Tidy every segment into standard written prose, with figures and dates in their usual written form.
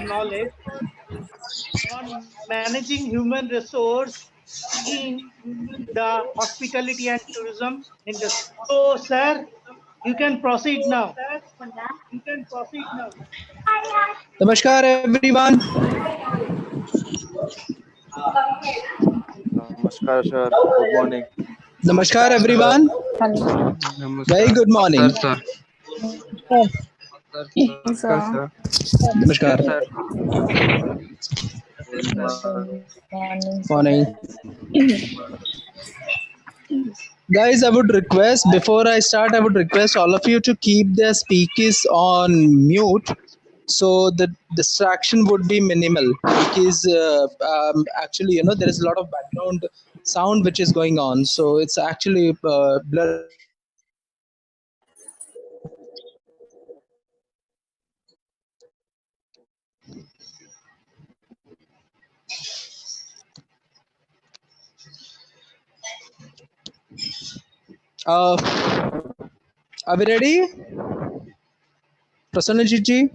knowledge on managing human resource in the hospitality and tourism industry. So, sir, you can proceed now. Namaskar everyone. Namaskar, sir. Good morning. Namaskar everyone. Very good morning. Sir. Sir. Namaskar. Yes, sir. Morning. Guys, I would request before I start, I would request all of you to keep their speakers on mute so the distraction would be minimal because actually, there is a lot of background sound which is going on. So it's actually blurring the picture. Uh, are we ready? Prasanajit ji?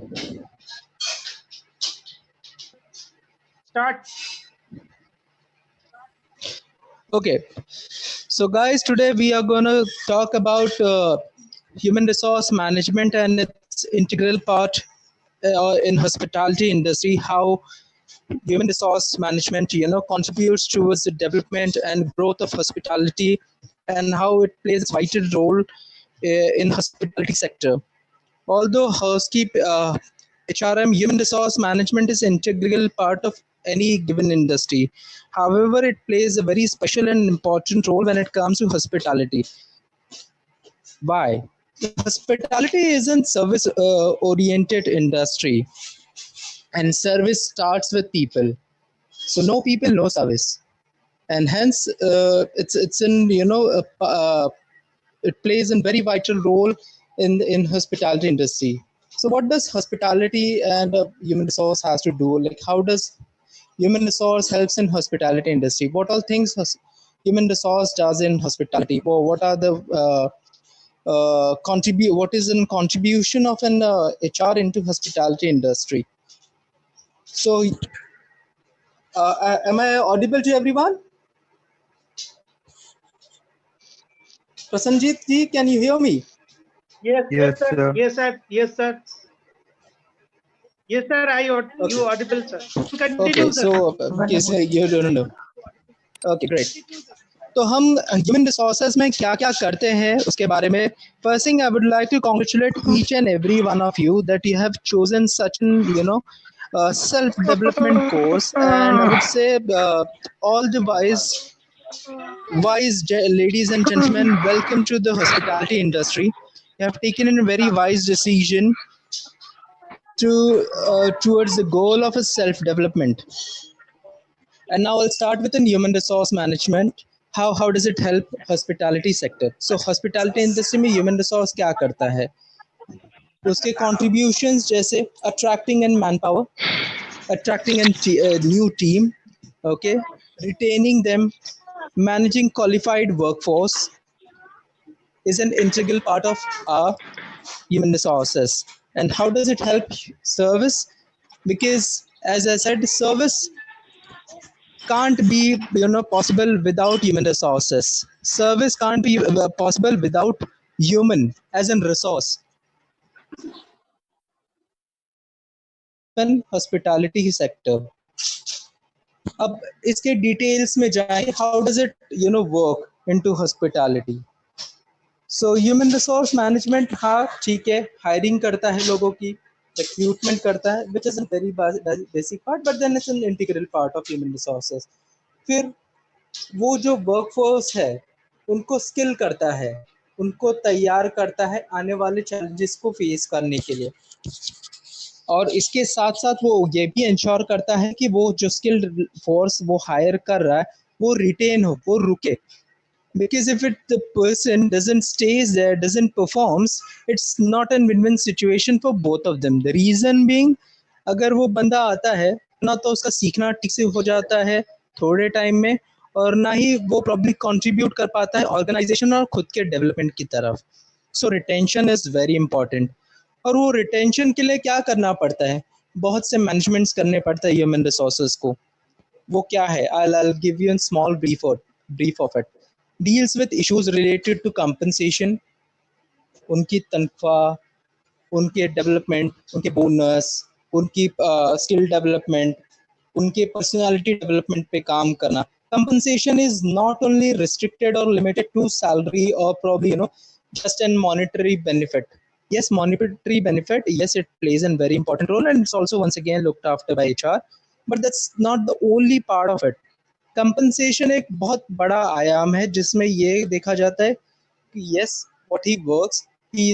Start. Okay. So, guys, today we are going to talk about human resource management and its integral part in hospitality industry. How human resource management, contributes towards the development and growth of hospitality, and how it plays a vital role in hospitality sector. Although HRM, human resource management, is integral part of any given industry. However, it plays a very special and important role when it comes to hospitality. Why? Hospitality isn't service oriented industry, and service starts with people. So no people, no service, and hence it's in it plays a very vital role in hospitality industry. So what does hospitality and human resource has to do? Like, how does human resource helps in hospitality industry? What all things human resource does in hospitality? Or what are the contribute? What is in contribution of an HR into hospitality industry? So, am I audible to everyone? Prasanjit ji, can you hear me? Yes, Yes, sir. sir. Yes, sir. Yes, sir. Yes, sir. You audible, sir. Okay, Continue, sir. so case you don't know. Okay, great. तो हम human resources में क्या क्या करते हैं उसके बारे में first thing I would like to congratulate each and every one of you that you have chosen such an self development course, and I would say all the wise ladies and gentlemen, welcome to the hospitality industry. You have taken a very wise decision to towards the goal of a self development. And now I'll start with the human resource management. How does it help hospitality sector? So hospitality industry में human resource क्या करता है? उसके contributions जैसे attracting and manpower, attracting a new team, okay, retaining them, managing qualified workforce is an integral part of our human resources. And how does it help service? Because as I said, service can't be possible without human resources. Service can't be possible without human as in resource. Hospitality sector. अब इसके details में जाएं, how does it work into hospitality. So human resource management, हाँ ठीक है, hiring करता है लोगों की, रिक्रूटमेंट करता है, which is a very basic part, but then it's an integral part of human resources. फिर वो जो वर्कफोर्स है उनको स्किल करता है, उनको तैयार करता है आने वाले चैलेंजेस को फेस करने के लिए. और इसके साथ साथ वो ये भी इंश्योर करता है कि वो जो स्किल्ड फोर्स वो हायर कर रहा है वो रिटेन हो, वो रुके. Because if the person doesn't stays there, doesn't performs, it's not a win-win situation for both of them. The reason being, अगर वो बंदा आता है ना तो उसका सीखना ठीक से हो जाता है थोड़े टाइम में, और ना ही वो प्रॉब्ली कंट्रीब्यूट कर पाता है ऑर्गेनाइजेशन और खुद के डेवलपमेंट की तरफ. सो रिटेंशन इज़ वेरी इंपॉर्टेंट. और वो रिटेंशन के लिए क्या करना पड़ता है? बहुत से मैनेजमेंट्स करने पड़ता है ह्यूमन रिसोर्सेज को. वो क्या है? I'll give you a small brief of it. Deals with issues related to compensation, उनकी तनख्वाह, उनके डेवलपमेंट, उनके बोनस, उनकी स्किल डेवलपमेंट, उनके पर्सनालिटी डेवलपमेंट पे काम करना. Compensation is not only restricted or limited to salary or probably just an monetary benefit. Yes, monetary benefit, yes, it plays a very important role and it's also once again looked after by HR, but that's not the only part of it. Compensation एक बहुत बड़ा आयाम है जिसमें ये देखा जाता है कि yes what he works he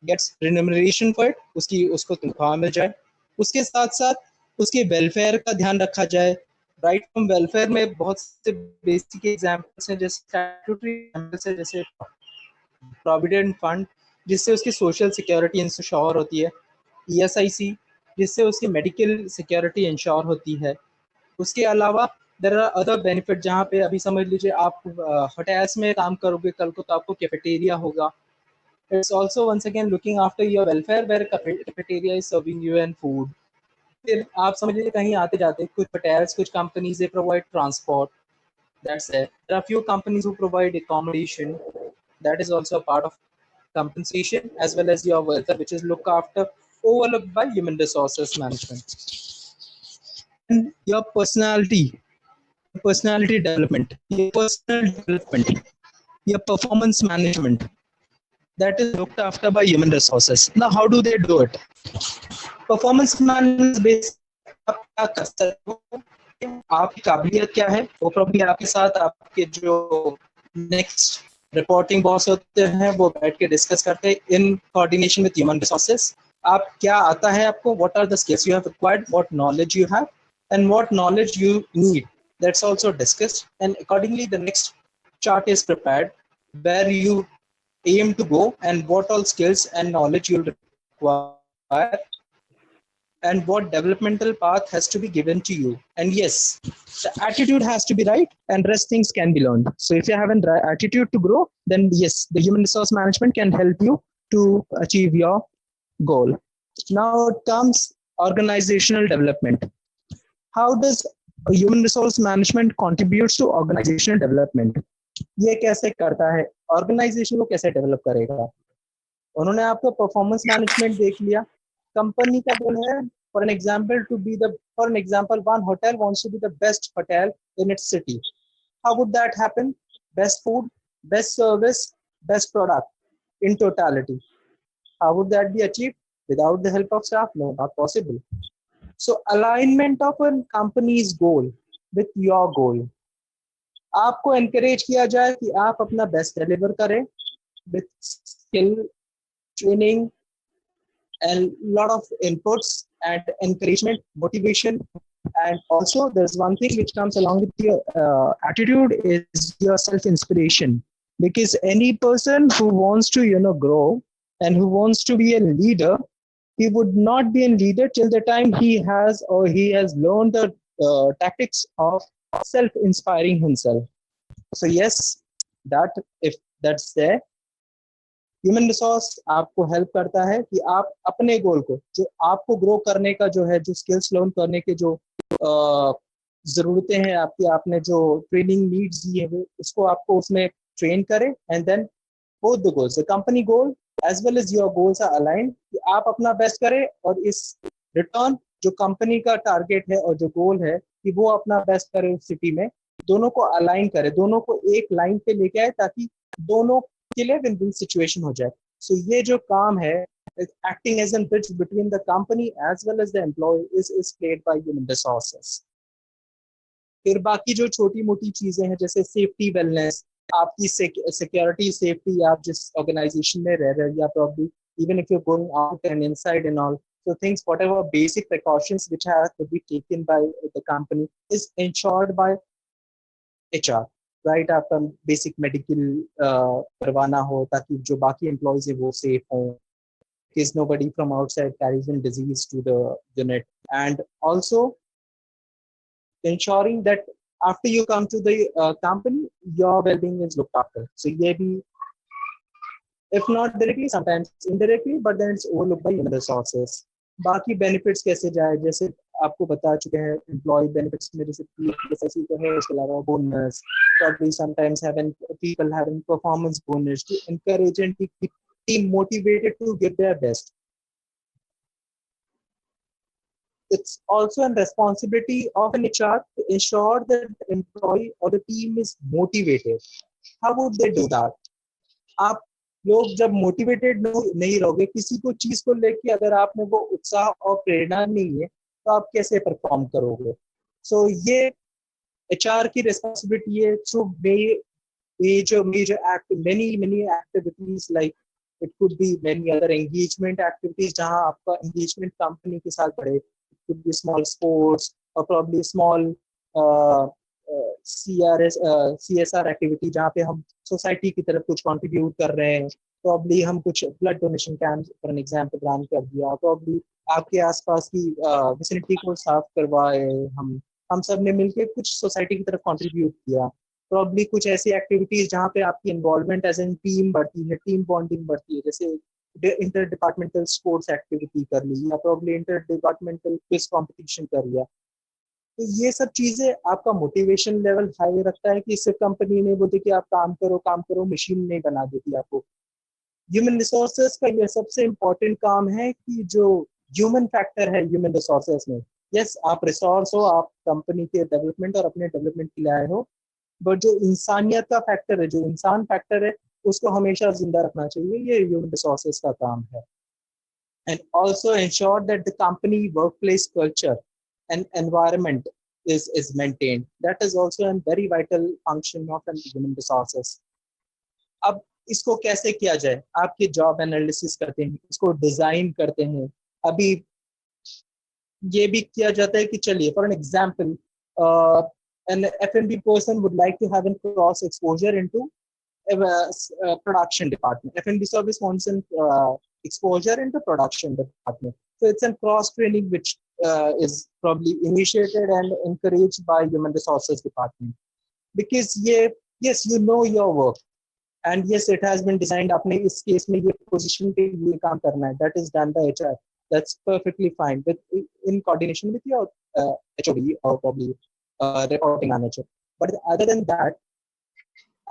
gets remuneration for it, उसको तनख्वाह मिल जाए, उसके साथ साथ उसके वेलफेयर का ध्यान रखा जाए. राइट फ्रॉम वेलफेयर में बहुत से बेसिक एग्जांपल्स हैं, जैसे स्टैट्यूटरी एग्जांपल्स है, जैसे प्रोविडेंट फंड जिससे उसकी सोशल सिक्योरिटी इंश्योर होती है, ईएसआईसी जिससे उसकी मेडिकल सिक्योरिटी इंश्योर होती है. उसके अलावा देयर आर अदर बेनिफिट, जहाँ पे अभी समझ लीजिए आप होटल्स में काम करोगे कल को तो आपको कैफेटेरिया होगा. It's also once again looking after your welfare where cafeteria is serving you and food. फिर आप समझ लीजिए कहीं आते जाते कुछ होटल्स, कुछ companies they provide transport, that's it. There are few companies who provide accommodation, that is also a part of compensation, as well as your welfare, which is looked after, overlooked by human resources management. And your personality development, your personal development, your performance management, that is looked after by human resources. Now, how do they do it? Performance management based आप क्या कर सकते हो, आपकी काबिलियत क्या है, वो प्रॉब्लम आपके साथ आपके जो नेक्स्ट रिपोर्टिंग बॉस होते हैं वो बैठ के डिस्कस करते हैं in coordination with human resources. आप क्या आता है आपको, what are the skills you have acquired, what knowledge you have and what knowledge you need, that's also discussed, and accordingly the next chart is prepared where you aim to go and what all skills and knowledge you'll require and what developmental path has to be given to you. And yes, the attitude has to be right and rest things can be learned. So if you have an attitude to grow, then yes, the human resource management can help you to achieve your goal. Now it comes organizational development. How does human resource management contributes to organizational development? ये कैसे करता है, organisation को कैसे develop करेगा? उन्होंने आपको performance management देख लिया. कंपनी का गोल है for an example to be the for an example one hotel wants to be the best hotel in its city. How would that happen? Best food, best service, best product in totality. How would that be achieved? Without the help of staff? No, not possible. So alignment of a company's goal with your goal. आपको encourage किया जाए कि आप अपना best deliver करें with skill, training and lot of inputs and encouragement, motivation. And also there's one thing which comes along with your attitude is your self-inspiration. Because any person who wants to grow and who wants to be a leader, he would not be a leader till the time he has learned the tactics of self-inspiring himself. So yes, that if that's there, human resource आपको help करता है कि आप अपने गोल को, जो आपको grow करने का जो है, जो स्किल्स लर्न करने के जो जरूरतें हैं आपकी, आपने जो ट्रेनिंग नीड्स दी है उसको आपको उसमें ट्रेन करें. And then both the goals, the company goal as well as your goals are aligned, कि आप अपना बेस्ट करें और इस रिटर्न जो कंपनी का टारगेट है और जो गोल है कि वो अपना बेस्ट करे उस सिटी में, दोनों को अलाइन करे, दोनों को एक लाइन पे लेके आए ताकि दोनों के लिए विन विन सिचुएशन हो जाए. सो ये जो काम है acting as a bridge between the company as well as the employee is played by human resources. फिर बाकी जो छोटी मोटी चीजें हैं जैसे सेफ्टी, वेलनेस, आपकी सिक्योरिटी, सेफ्टी, आप जिस ऑर्गेनाइजेशन में रह रहे हैं या probably even if you're going out and inside and all, so things, whatever basic precautions which have to be taken by the company is ensured by HR. Right, आपका basic medical करवाना हो ताकि जो बाकी एम्प्लॉयज है वो safe हो, because nobody from outside carries in disease to the unit. And also ensuring that after you come to the company, your well-being is looked after. So ye bhi, if not directly, sometimes indirectly, but then it's overlooked by human resources. बाकी benefits कैसे जाए, जैसे आपको बता चुके हैं employ benefits में, जैसे PF तो है, इसके अलावा bonus, probably sometimes having people having performance bonus to encourage and to keep team motivated to give their best. It's also a responsibility of an HR to ensure that the employee or the team is motivated. How would they do that? आप लोग जब motivated नहीं रहोगे किसी को चीज को लेके, अगर आप में वो उत्साह और प्रेरणा नहीं है, तो आप कैसे परफॉर्म करोगे? सो ये HR की रिस्पॉन्सिबिलिटी है through major many activities, like it could be many other engagement activities जहाँ आपका engagement company के साथ बढ़े. It could be small sports or probably small uh, CSR activity जहाँ पे हम सोसाइटी की तरफ कुछ कंट्रीब्यूट कर रहे हैं. प्रॉब्ली हम कुछ blood donation camp for example plan कर दिया, प्रॉब्ली आपके आसपास की विसिनिटी को साफ करवाए, हम सब ने मिलकर कुछ सोसाइटी की तरफ कंट्रीब्यूट किया. प्रॉब्ली कुछ ऐसी एक्टिविटीज जहाँ पे आपकी इन्वॉल्वमेंट एज एन टीम बढ़ती है, टीम बॉन्डिंग बढ़ती है, जैसे इंटर डिपार्टमेंटल स्पोर्ट्स एक्टिविटी कर ली, या probably inter departmental quiz competition कर लिया. तो ये सब चीजें आपका मोटिवेशन लेवल हाई रखता है कि सिर्फ कंपनी नहीं बोलती कि आप काम करो, मशीन नहीं बना देती आपको. ह्यूमन रिसोर्सेज का ये सबसे इम्पोर्टेंट काम है कि जो ह्यूमन फैक्टर है ह्यूमन रिसोर्सेज में, यस आप रिसोर्स हो, आप कंपनी के डेवलपमेंट और अपने डेवलपमेंट के लिए आए हो, बट जो इंसानियत का फैक्टर है, जो इंसान फैक्टर है, उसको हमेशा जिंदा रखना चाहिए. ये ह्यूमन रिसोर्सेज का काम है. And also ensure that the company workplace culture and environment is maintained. That is also a very vital function of an human resources. अब इसको कैसे किया जाए? आपके जॉब एनालिसिस करते हैं, इसको डिजाइन करते हैं. अभी ये भी किया जाता है कि चलिए for an example an F&B person would like to have a cross exposure into production department. F&B service wants an exposure into production department. So it's a cross training which is probably initiated and encouraged by human resources department, because yes you know your work and yes it has been designed. आपने इस case में ये position पे ये काम करना है, that is done by HR. That's perfectly fine with in coordination with your HOD or probably reporting manager. But other than that,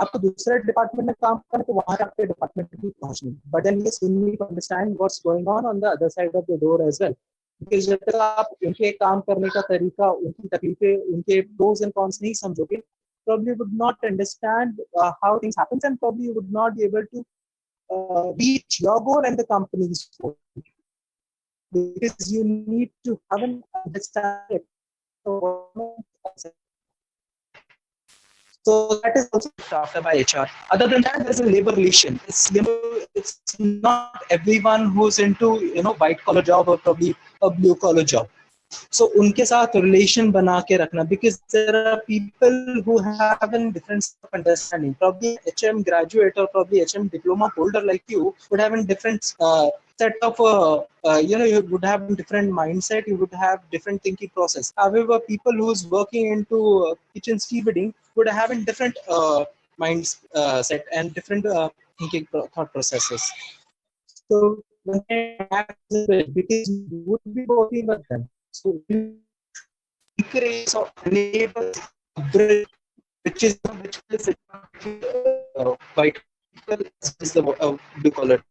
आपको दूसरे डिपार्टमेंट में काम करना, तो वहां आपके डिपार्टमेंट भी पहुंचनी. But then yes you need to understand what's going on the other side of the door as well, because जब तक आप उनके काम करने का तरीका, उनकी तकलीफें, उनके प्रोज एंड कॉन्स नहीं समझोगे, probably would not understand how things happen, and probably you would not be able to reach your goal and the company's goal, because you need to have an understanding. So that is also looked after by HR. Other than that, there's a labor relation. It's not everyone who's into white collar job or probably a blue collar job. So उनके साथ relation बना के रखना, because there are people who have a different understanding. Probably HM graduate or probably HM diploma holder like you would have a different set of you would have a different mindset, you would have different thinking process. However, people who's working into kitchen steveding would have a different mindset and different thinking thought processes. So when because you would be working with them, so encourage or enable which is white is the blue collar.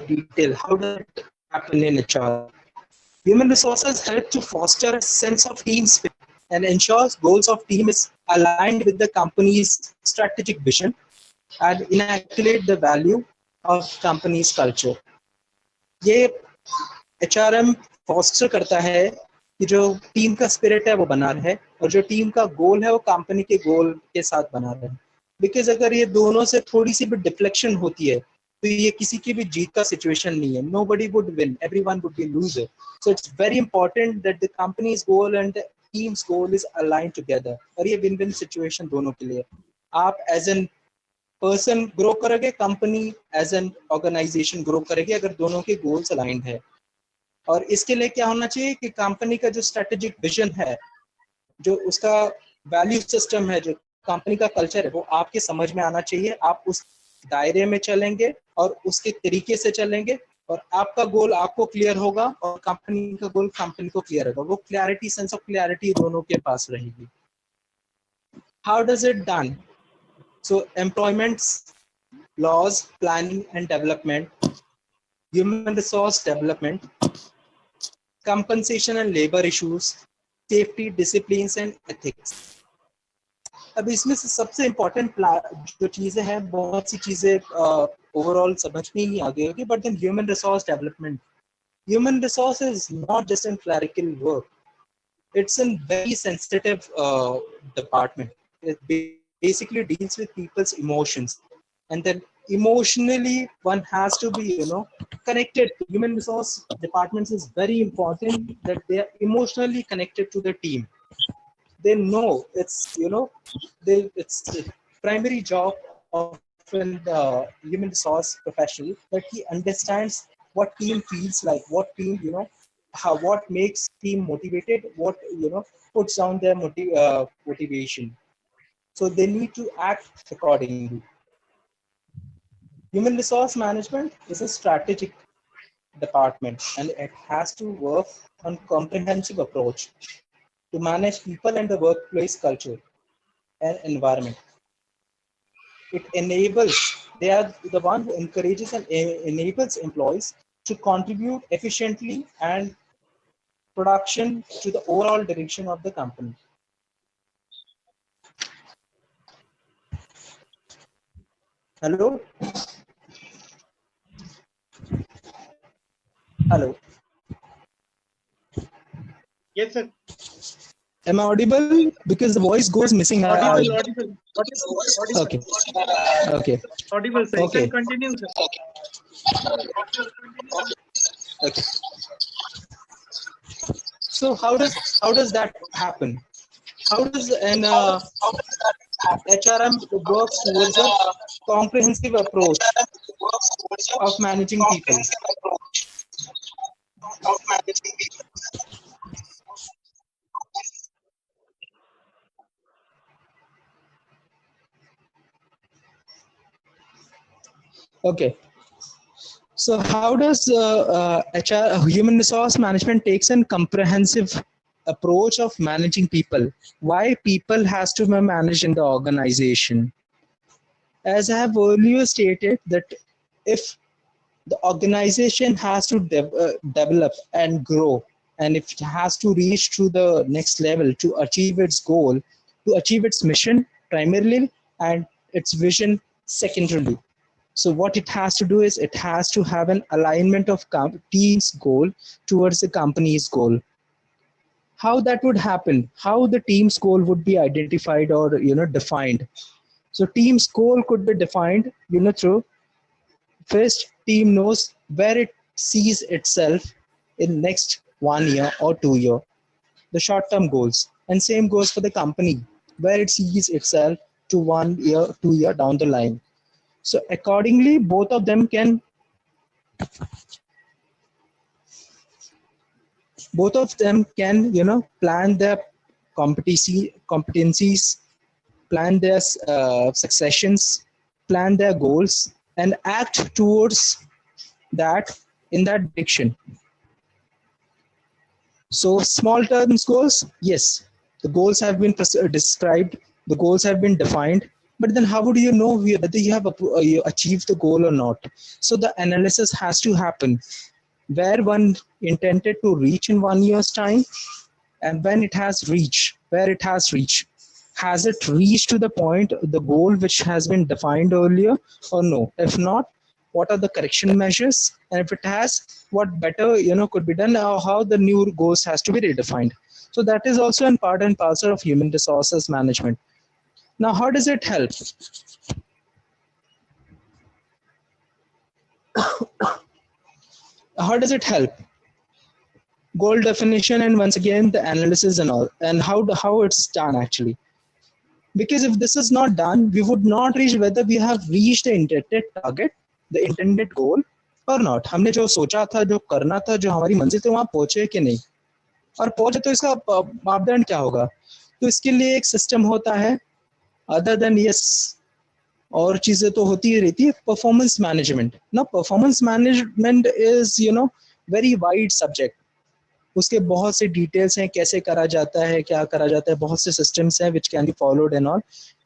Detail how does it happen in HR? Human resources help to foster a sense of team spirit and ensures goals of team is aligned with the company's strategic vision and inculcate the value of company's culture. ये HRM foster करता है कि जो team का spirit है वो बना रहे, और जो टीम का गोल है वो कंपनी के गोल के साथ बना रहे. बिकॉज अगर ये दोनों से थोड़ी सी भी डिफ्लेक्शन होती है, तो ये किसी की भी जीत का सिचुएशन नहीं है. Nobody would win, everyone would be loser. So it's very important that the company's goal and the team's goal is aligned together. और ये विन विन सिचुएशन दोनों के लिए. आप एज एन पर्सन ग्रो करोगे, company as an organisation grow करेगी अगर दोनों के गोल्स अलाइंड है. और इसके लिए क्या होना चाहिए कि कंपनी का जो स्ट्रेटेजिक विजन है, जो उसका वैल्यू सिस्टम है, जो कंपनी का कल्चर है, वो आपके समझ में आना चाहिए. आप उस दायरे में चलेंगे और उसके तरीके से चलेंगे, और आपका गोल आपको क्लियर होगा और कंपनी का गोल कंपनी को क्लियर होगा। वो क्लैरिटी, सेंस ऑफ क्लैरिटी दोनों के पास रहेगी। How does it done? So employments, laws, planning and development, human resource development, compensation and labor issues, safety, disciplines and ethics. अब इसमें से सबसे इम्पोर्टेंट जो चीजें हैं, बहुत सी चीजें ओवरऑल समझ में ही आ गई होगी, but then human resource development, human resource is not just in clerical work, it's a very sensitive department. It basically deals with people's emotions, and then emotionally one has to be, connected. Human resource departments is very important that they are emotionally connected to the team. They know it's, it's the primary job of an human resource professional, that he understands what team feels like, what team, what makes team motivated, what, puts down their motivation. So they need to act accordingly. Human resource management is a strategic department, and it has to work on comprehensive approach to manage people and the workplace culture and environment. It enables, they are the one who encourages and enables employees to contribute efficiently and production to the overall direction of the company. Hello? Hello? Yes, sir. Am I audible? Because the voice goes missing. Audible. Okay. Okay. Audible, sir. Okay. You can continue, sir. Okay. So how does that happen? How does an HRM work towards a comprehensive approach of managing people? Okay. So how does HR, human resource management, takes a comprehensive approach of managing people? Why people has to be managed in the organization? As I have earlier stated, that if the organization has to develop and grow, and if it has to reach to the next level to achieve its goal, to achieve its mission primarily, and its vision secondarily. So what it has to do is it has to have an alignment of team's goal towards the company's goal. How that would happen, how the team's goal would be identified or defined. So team's goal could be defined through, first, team knows where it sees itself in next 1 year or 2 year, the short-term goals, and same goes for the company, where it sees itself to 1 year, 2 year down the line. So accordingly, both of them can plan their competencies, plan their successions, plan their goals, and act towards that in that direction. So small terms goals, yes, the goals have been described, the goals have been defined, but then how would you know whether you have you achieved the goal or not? So the analysis has to happen, where one intended to reach in 1 year's time, and when it has reached, where it has reached. Has it reached to the point, the goal which has been defined earlier, or no? If not, what are the correction measures? And if it has, what better could be done, or how the new goals has to be redefined. So that is also an part and parcel of human resources management. Now, how does it help? How does it help? Goal definition, and once again the analysis and all, and how it's done actually. Because if this is not done, we would not reach whether we have reached the intended target, the intended goal or not. हमने जो सोचा था, जो करना था, जो हमारी मंजिल तक वहां पहुंचे कि नहीं, और पहुंचे तो इसका मापदंड क्या होगा? तो इसके लिए एक सिस्टम होता है, other than yes, और चीजें तो होती ही रहती है। परफॉर्मेंस मैनेजमेंट ना, performance management is very wide subject. उसके बहुत से डिटेल्स हैं, कैसे करा जाता है, क्या करा जाता है, बहुत से सिस्टम्स हैं which can be followed and all.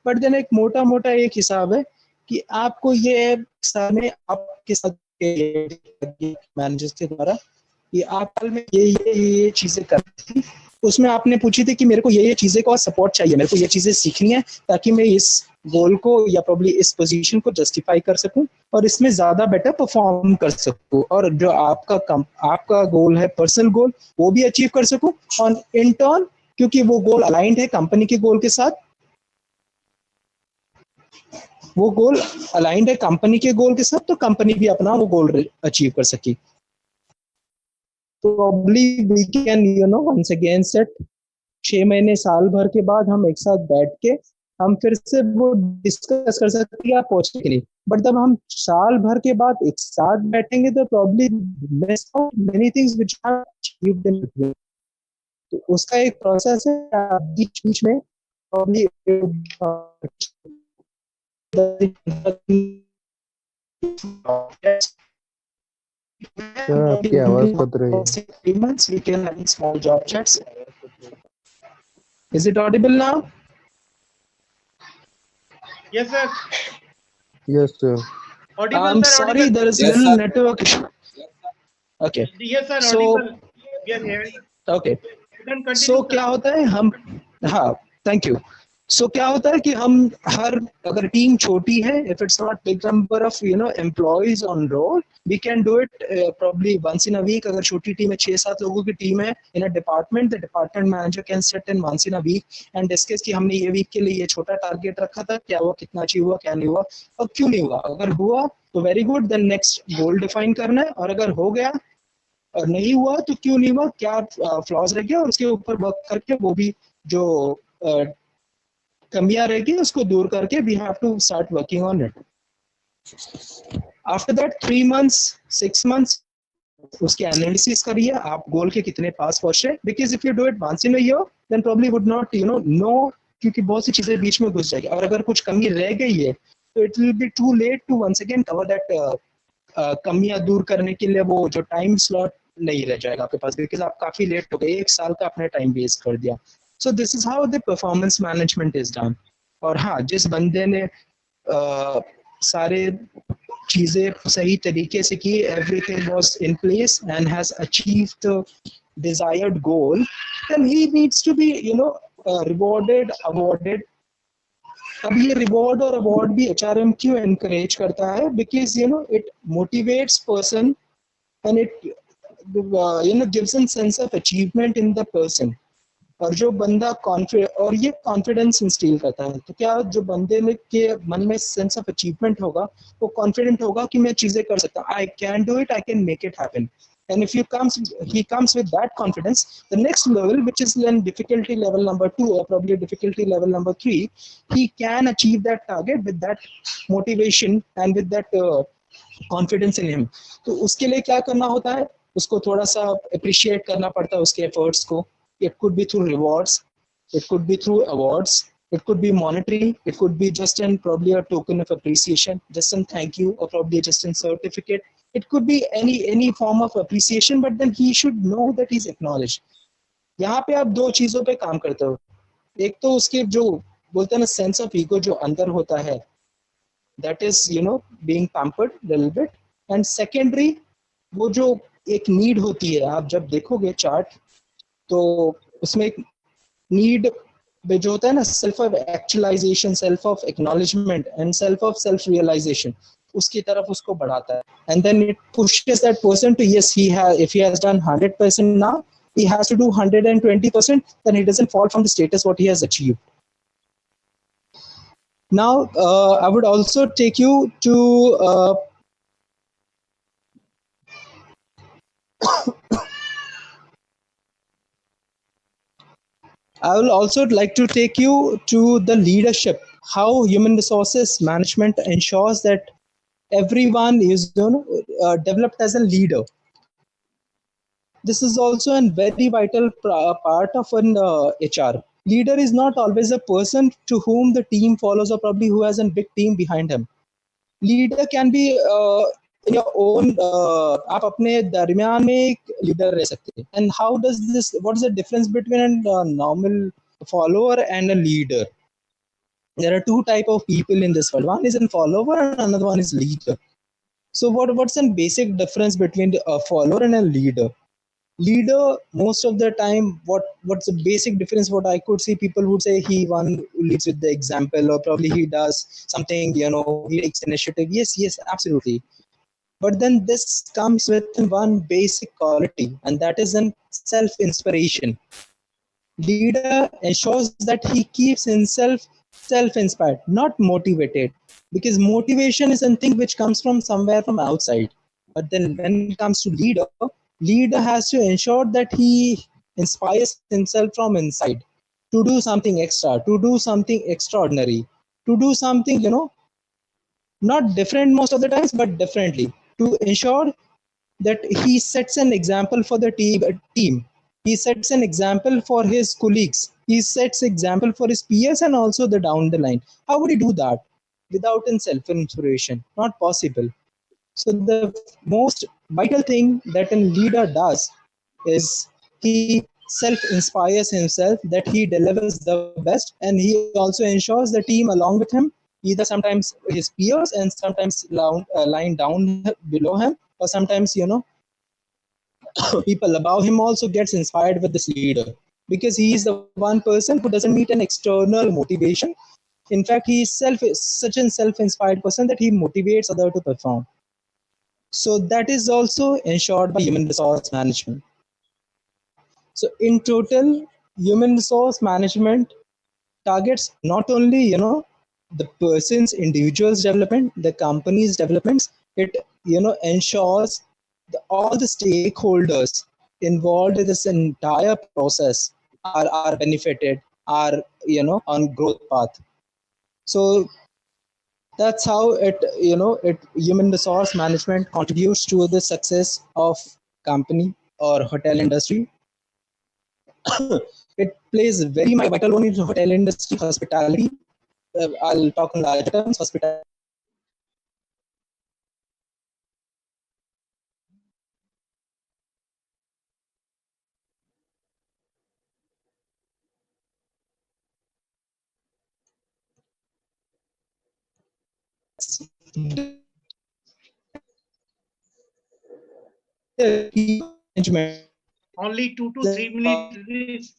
But then एक मोटा मोटा एक हिसाब है कि आपको ये सामने आपके साथ मैनेजर्स के द्वारा कि आप हाल में ये चीजें करती थी, उसमें आपने पूछी थी कि मेरे को ये चीजें को सपोर्ट चाहिए, मेरे को ये चीजें सीखनी है ताकि मैं इस गोल को या प्रॉब्ली इस पोजीशन को जस्टिफाई कर सकूं और इसमें ज्यादा बेटर परफॉर्म कर सकूं, और जो आपका गोल है पर्सनल गोल वो भी अचीव कर सकूं, और इन टर्न क्योंकि वो गोल अलाइंड है कंपनी के गोल के साथ, वो गोल अलाइंड है कंपनी के गोल के साथ, तो कंपनी भी अपना वो गोल अचीव कर सके। Probably we can once again set 6 महीने साल भर के बाद हम एक साथ बैठ के हम फिर से वो डिस्कस कर सकते हैं पहुंचने के लिए। बट जब हम साल भर के बाद एक साथ बैठेंगे तो probably miss out many things which are achieved in between. तो उसका एक प्रोसेस है बीच बीच में प्रॉब्ली सर आपकी आवाज कट रही है। 3 months we can have small job chats. Is it audible now? Yes, sir. Yes, sir. Audible, I'm sir. sorry, Audible. there is Yes, little sir. network issue. Okay. Yes, sir. So- Audible. We are hearing. Okay. You can continue. So sir. क्या होता है हम, हाँ, thank you. सो क्या होता है कि हम अगर टीम छोटी है, if it's not big number of employees on roll, we can do it probably once in a week. अगर छोटी टीम है, 6-7 लोगों की टीम है in a department, the department manager can set in once in a week and discuss कि हमने ये week के लिए ये छोटा टारगेट रखा था, क्या हुआ, कितना अचीव हुआ, क्या नहीं हुआ और क्यों नहीं हुआ। अगर हुआ तो very good, then next goal define करना है, और अगर हो गया और नहीं हुआ तो क्यों नहीं हुआ, क्या फ्लॉज रह गया, और उसके ऊपर वर्क करके वो भी जो कमियां रहेगी उसको दूर करके we have to start working on it. After that 3 months 6 months उसके एनालिसिस करिए आप गोल के कितने पास पहुंचे, because if you do it once in a year then probably would not know, क्योंकि बहुत सी चीजें बीच में घुस जाएगी, और अगर कुछ कमी रह गई है तो it will be too late to once again cover that कमियां दूर करने के लिए वो जो टाइम स्लॉट नहीं रह जाएगा आपके पास, बिकॉज आप काफी लेट हो गए, 1 साल का अपने टाइम वेस्ट कर दिया। So this is how the performance management is done. और हाँ, जिस बंदे ने सारे चीजें सही तरीके से की, everything was in place and has achieved the desired goal, then he needs to be rewarded, awarded। अब ये रिवॉर्ड और अवार्ड भी एचआरएम क्यों एनकरेज करता है, because it motivates person and it gives a sense of achievement in the person। और जो बंदा और ये कॉन्फिडेंस इंस्टिल करता है, तो क्या जो बंदे में के मन में सेंस ऑफ अचीवमेंट होगा, वो कॉन्फिडेंट होगा कि मैं चीजें कर सकता हूँ, I can do it, I can make it happen. And if he comes with that confidence, the next level, which is then difficulty level number 2 or probably difficulty level number 3, he can achieve that target with that motivation and with that confidence in him। तो उसके लिए क्या करना होता है, उसको थोड़ा सा अप्रिशिएट करना पड़ता है उसके एफर्ट्स को। It could be through rewards, it could be through awards, it could be monetary, it could be just in probably a token of appreciation, just some thank you, or probably just a certificate। It could be any form of appreciation, but then he should know that he's acknowledged। यहाँ पे आप 2 चीजों पे काम करते हो, एक तो उसके जो बोलते हैं ना सेंस ऑफ ईगो जो अंदर होता है, that is being pampered little bit, and secondary वो जो एक नीड होती है, आप जब देखोगे चार्ट तो उसमें एक नीड जो होता है ना, self of actualisation, self of acknowledgement and self of self realisation, उसकी तरफ उसको बढ़ाता है। And then it pushes that person to yes he has, if he has done 100% now, he has to do 120%, then he doesn't fall from the status what he has achieved। Now I would also take you to I will also like to take you to the leadership, how human resources management ensures that everyone is developed as a leader। This is also a very vital part of an HR, Leader is not always a person to whom the team follows or probably who has a big team behind him. Leader can be in your own आप अपने दरमियान में एक leader रह सकते हैं. And how does this, what is the difference between a normal follower and a leader? There are two type of people in this world. One is a follower and another one is leader. So what's the basic difference between a follower and a leader? Leader, most of the time, what's the basic difference? What I could see, people would say he one leads with the example, or probably he does something, he takes initiative. Yes, absolutely. But then this comes with one basic quality, and that is an self-inspiration. Leader ensures that he keeps himself self-inspired, not motivated, because motivation is something which comes from somewhere from outside. But then when it comes to leader has to ensure that he inspires himself from inside to do something extra, to do something extraordinary, to do something, not different most of the times, but differently, to ensure that he sets an example for the team. He sets an example for his colleagues. He sets example for his peers and also the down the line. How would he do that without in self-inspiration? Not possible. So the most vital thing that a leader does is he self-inspires himself that he delivers the best, and he also ensures the team along with him, either sometimes his peers and sometimes lying down below him, or sometimes people above him also gets inspired with this leader, because he is the one person who doesn't need an external motivation. In fact, he is such a self-inspired person that he motivates other to perform. So that is also ensured by human resource management. So in total, human resource management targets not only the person's individual's development, the company's developments. It ensures all the stakeholders involved in this entire process are benefited, are on growth path. So that's how it human resource management contributes to the success of company or hotel industry. It plays a very vital role in hotel industry, hospitality. I'll talk in larger terms. Hospitality. Management. Only 2 to 3 minutes.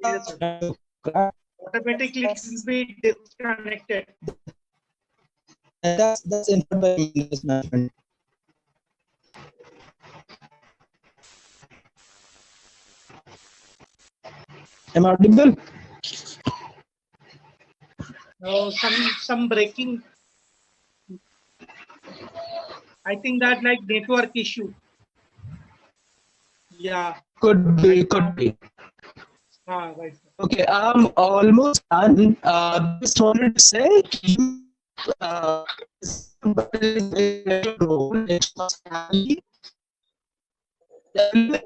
Yes, automatically it will be disconnected. And that's ensured by business management. Am I audible? Some breaking. I think that like network issue. Yeah. Could be. Right. Okay, I'm almost done. Just wanted to say, role in hospitality. The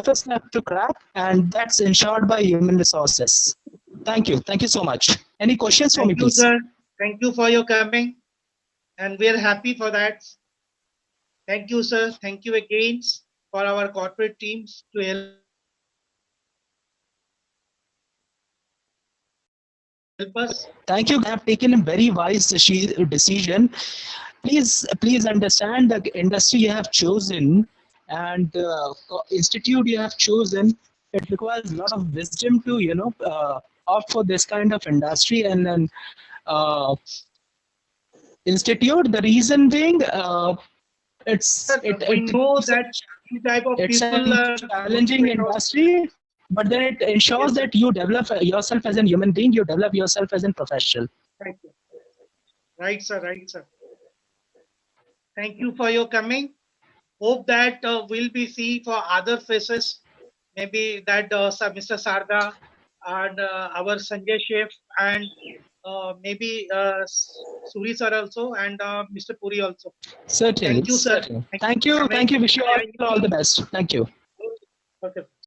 first step to crack, and that's ensured by human resources. Thank you so much. Any questions for me, Thank you, please? sir. Thank you for your coming, and we are happy for that. Thank you, sir. Thank you again for our corporate teams to help us. Thank you. I have taken a very wise decision. Please understand the industry you have chosen and institute you have chosen. It requires a lot of wisdom to opt for this kind of industry and then institute. The reason being, We know that these type of it's people a challenging industry, but then it ensures that you develop yourself as a human being, you develop yourself as a professional. Right, sir. Right, sir. Thank you for your coming. Hope that we'll be see for other faces. Maybe that Mr. Sarda and our Sanjay Chef and maybe Suri sir also and Mr. Puri also. Certainly. Thank you, sir. Certainly. Thank you. Thank you. Wish you all the best. Thank you. Okay.